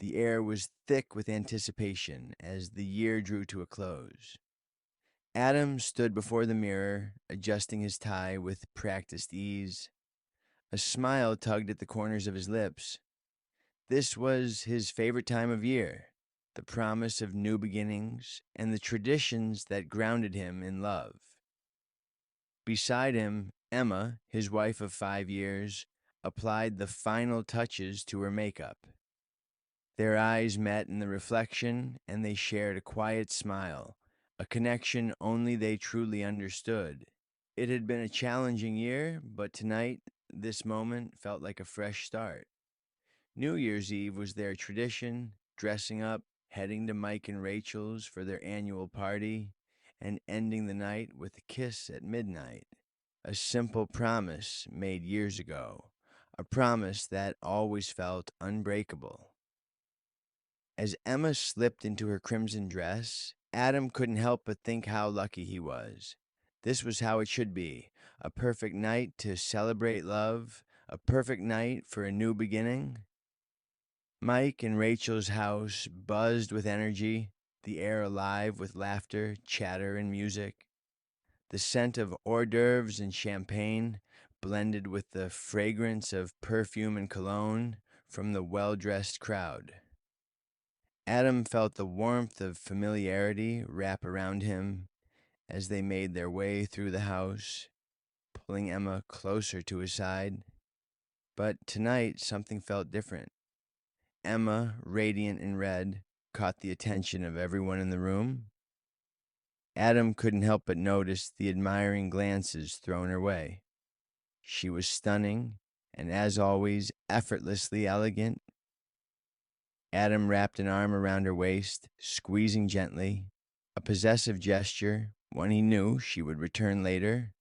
The air was thick with anticipation as the year drew to a close. Adam stood before the mirror, adjusting his tie with practiced ease. A smile tugged at the corners of his lips. This was his favorite time of year, the promise of new beginnings and the traditions that grounded him in love. Beside him, Emma, his wife of 5 years, applied the final touches to her makeup. Their eyes met in the reflection, and they shared a quiet smile, a connection only they truly understood. It had been a challenging year, but tonight, this moment felt like a fresh start. New Year's Eve was their tradition, dressing up, heading to Mike and Rachel's for their annual party, and ending the night with a kiss at midnight. A simple promise made years ago, a promise that always felt unbreakable. As Emma slipped into her crimson dress, Adam couldn't help but think how lucky he was. This was how it should be, a perfect night to celebrate love, a perfect night for a new beginning. Mike and Rachel's house buzzed with energy, the air alive with laughter, chatter, and music. The scent of hors d'oeuvres and champagne blended with the fragrance of perfume and cologne from the well-dressed crowd. Adam felt the warmth of familiarity wrap around him as they made their way through the house, pulling Emma closer to his side. But tonight, something felt different. Emma, radiant in red, caught the attention of everyone in the room. Adam couldn't help but notice the admiring glances thrown her way. She was stunning, and as always, effortlessly elegant. Adam wrapped an arm around her waist, squeezing gently, a possessive gesture, one he knew she would return later.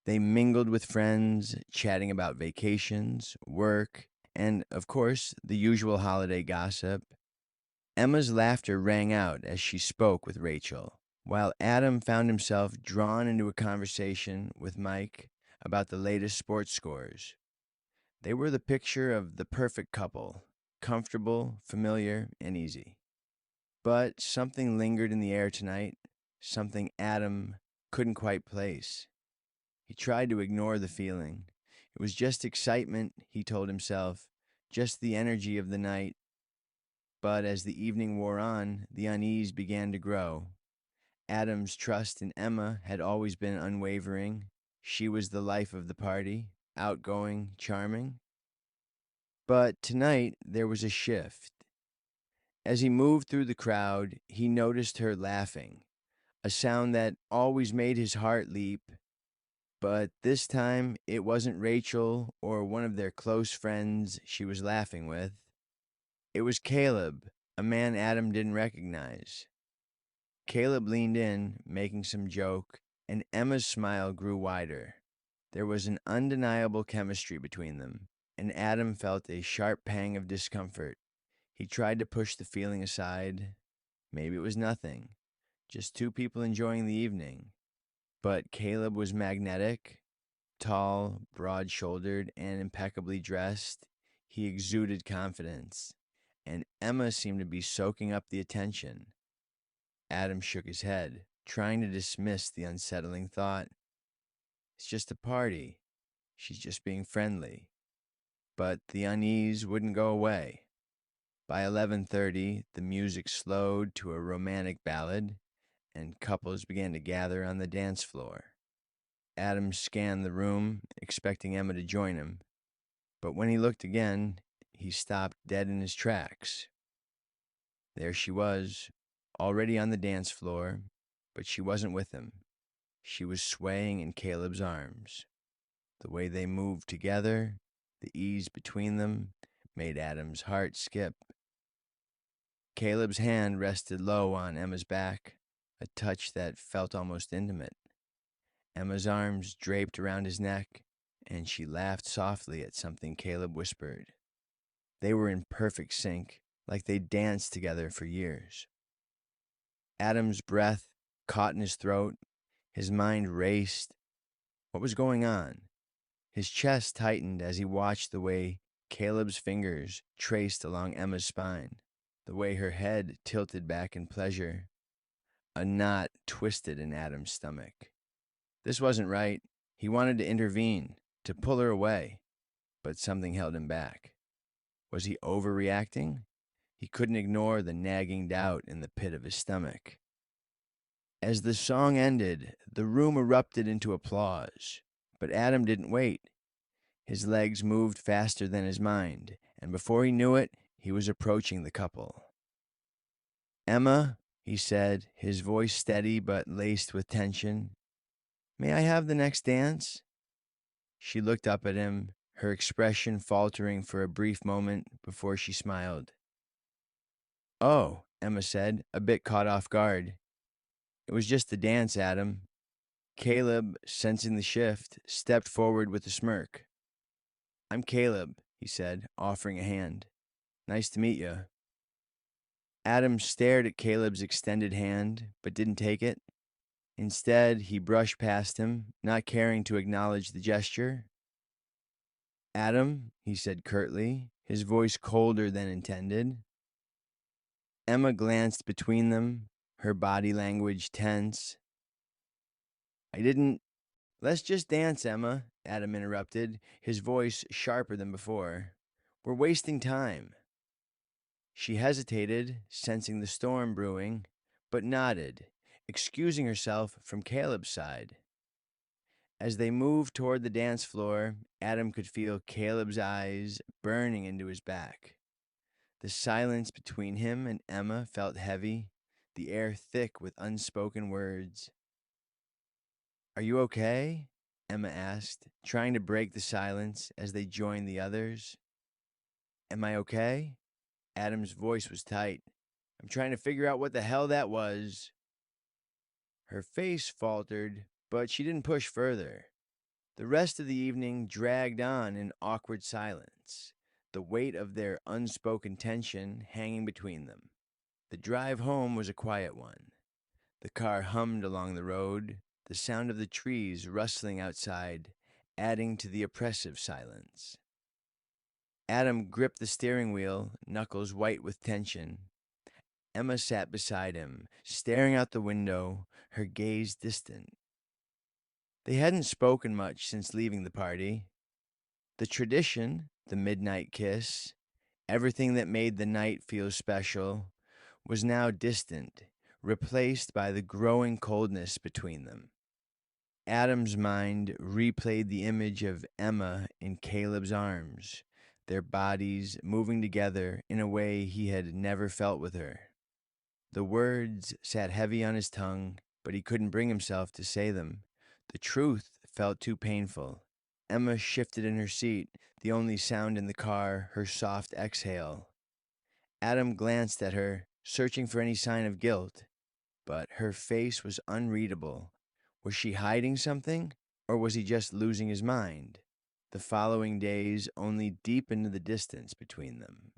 They mingled with friends, chatting about vacations, work, and, of course, the usual holiday gossip. Emma's laughter rang out as she spoke with Rachel, while Adam found himself drawn into a conversation with Mike about the latest sports scores. They were the picture of the perfect couple, comfortable, familiar, and easy. But something lingered in the air tonight, something Adam couldn't quite place. He tried to ignore the feeling. It was just excitement, he told himself, just the energy of the night. But as the evening wore on, the unease began to grow. Adam's trust in Emma had always been unwavering. She was the life of the party, outgoing, charming. But tonight there was a shift. As he moved through the crowd, he noticed her laughing, a sound that always made his heart leap. But this time it wasn't Rachel or one of their close friends she was laughing with. It was Caleb, a man Adam didn't recognize. Caleb leaned in, making some joke, and Emma's smile grew wider. There was an undeniable chemistry between them, and Adam felt a sharp pang of discomfort. He tried to push the feeling aside. Maybe it was nothing, just two people enjoying the evening. But Caleb was magnetic, tall, broad-shouldered, and impeccably dressed. He exuded confidence, and Emma seemed to be soaking up the attention. Adam shook his head, trying to dismiss the unsettling thought. It's just a party. She's just being friendly. But the unease wouldn't go away. By 11:30, the music slowed to a romantic ballad, and couples began to gather on the dance floor. Adam scanned the room, expecting Emma to join him. But when he looked again, he stopped dead in his tracks. There she was, already on the dance floor, but she wasn't with him. She was swaying in Caleb's arms. The way they moved together, the ease between them, made Adam's heart skip. Caleb's hand rested low on Emma's back, a touch that felt almost intimate. Emma's arms draped around his neck, and she laughed softly at something Caleb whispered. They were in perfect sync, like they'd danced together for years. Adam's breath caught in his throat. His mind raced. What was going on? His chest tightened as he watched the way Caleb's fingers traced along Emma's spine, the way her head tilted back in pleasure. A knot twisted in Adam's stomach. This wasn't right. He wanted to intervene, to pull her away, but something held him back. Was he overreacting? He couldn't ignore the nagging doubt in the pit of his stomach. As the song ended, the room erupted into applause, but Adam didn't wait. His legs moved faster than his mind, and before he knew it, he was approaching the couple. "Emma," he said, his voice steady but laced with tension, "may I have the next dance?" She looked up at him, her expression faltering for a brief moment before she smiled. "Oh," Emma said, a bit caught off guard. "It was just a dance, Adam." Caleb, sensing the shift, stepped forward with a smirk. "I'm Caleb," he said, offering a hand. "Nice to meet you." Adam stared at Caleb's extended hand, but didn't take it. Instead, he brushed past him, not caring to acknowledge the gesture. "Adam," he said curtly, his voice colder than intended. Emma glanced between them, her body language tense. "I didn't—" "Let's just dance, Emma," Adam interrupted, his voice sharper than before. "We're wasting time." She hesitated, sensing the storm brewing, but nodded, excusing herself from Caleb's side. As they moved toward the dance floor, Adam could feel Caleb's eyes burning into his back. The silence between him and Emma felt heavy, the air thick with unspoken words. "Are you okay?" Emma asked, trying to break the silence as they joined the others. "Am I okay?" Adam's voice was tight. "I'm trying to figure out what the hell that was." Her face faltered, but she didn't push further. The rest of the evening dragged on in awkward silence, the weight of their unspoken tension hanging between them. The drive home was a quiet one. The car hummed along the road, the sound of the trees rustling outside, adding to the oppressive silence. Adam gripped the steering wheel, knuckles white with tension. Emma sat beside him, staring out the window, her gaze distant. They hadn't spoken much since leaving the party. The tradition, the midnight kiss, everything that made the night feel special, was now distant, replaced by the growing coldness between them. Adam's mind replayed the image of Emma in Caleb's arms, their bodies moving together in a way he had never felt with her. The words sat heavy on his tongue, but he couldn't bring himself to say them. The truth felt too painful. Emma shifted in her seat, the only sound in the car her soft exhale. Adam glanced at her, searching for any sign of guilt, but her face was unreadable. Was she hiding something, or was he just losing his mind? The following days only deepened the distance between them.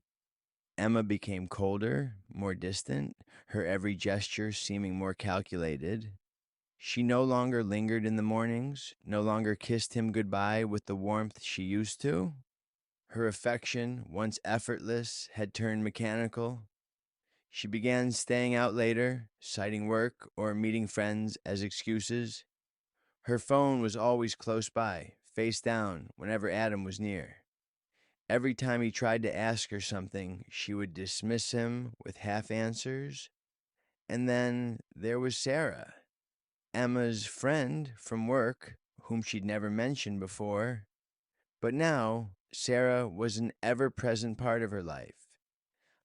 Emma became colder, more distant, her every gesture seeming more calculated. She no longer lingered in the mornings, no longer kissed him goodbye with the warmth she used to. Her affection, once effortless, had turned mechanical. She began staying out later, citing work or meeting friends as excuses. Her phone was always close by, face down, whenever Adam was near. Every time he tried to ask her something, she would dismiss him with half answers. And then there was Sarah, Emma's friend from work, whom she'd never mentioned before. But now, Sarah was an ever-present part of her life.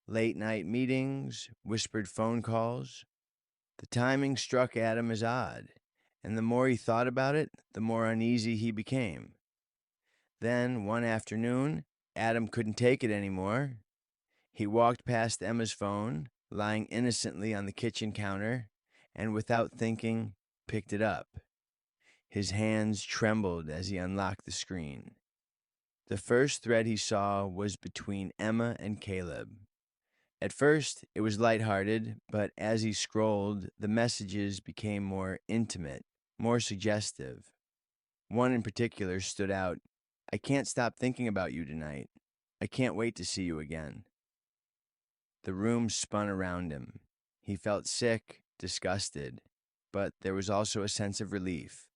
Late night meetings, whispered phone calls. The timing struck Adam as odd, and the more he thought about it, the more uneasy he became. Then, one afternoon, Adam couldn't take it anymore. He walked past Emma's phone, lying innocently on the kitchen counter, and without thinking, picked it up. His hands trembled as he unlocked the screen. The first thread he saw was between Emma and Caleb. At first, it was lighthearted, but as he scrolled, the messages became more intimate, more suggestive. One in particular stood out. "I can't stop thinking about you tonight." I can't wait to see you again. The room spun around him. He felt sick, disgusted, but there was also a sense of relief.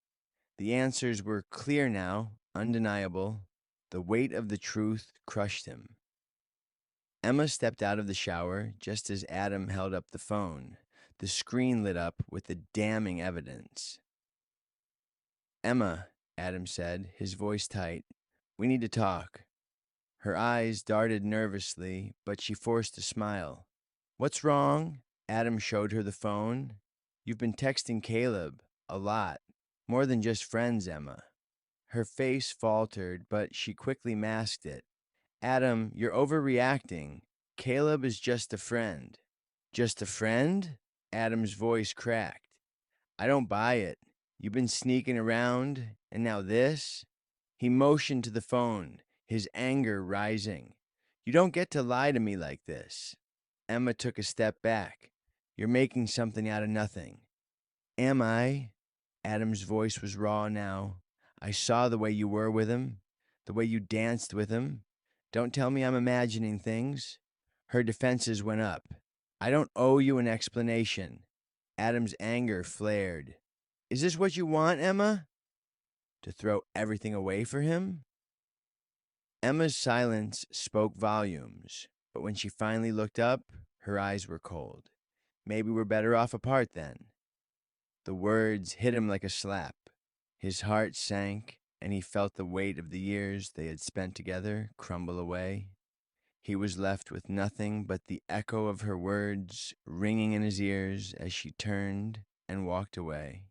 The answers were clear now, undeniable. The weight of the truth crushed him. Emma stepped out of the shower just as Adam held up the phone. The screen lit up with the damning evidence. Emma, Adam said, his voice tight, we need to talk. Her eyes darted nervously, but she forced a smile. What's wrong? Adam showed her the phone. You've been texting Caleb. A lot. More than just friends, Emma. Her face faltered, but she quickly masked it. Adam, you're overreacting. Caleb is just a friend. Just a friend? Adam's voice cracked. I don't buy it. You've been sneaking around, and now this? He motioned to the phone, his anger rising. You don't get to lie to me like this. Emma took a step back. You're making something out of nothing. Am I? Adam's voice was raw now. I saw the way you were with him, the way you danced with him. Don't tell me I'm imagining things. Her defenses went up. I don't owe you an explanation. Adam's anger flared. Is this what you want, Emma? To throw everything away for him? Emma's silence spoke volumes, but when she finally looked up, her eyes were cold. Maybe we're better off apart then. The words hit him like a slap. His heart sank, and he felt the weight of the years they had spent together crumble away. He was left with nothing but the echo of her words ringing in his ears as she turned and walked away.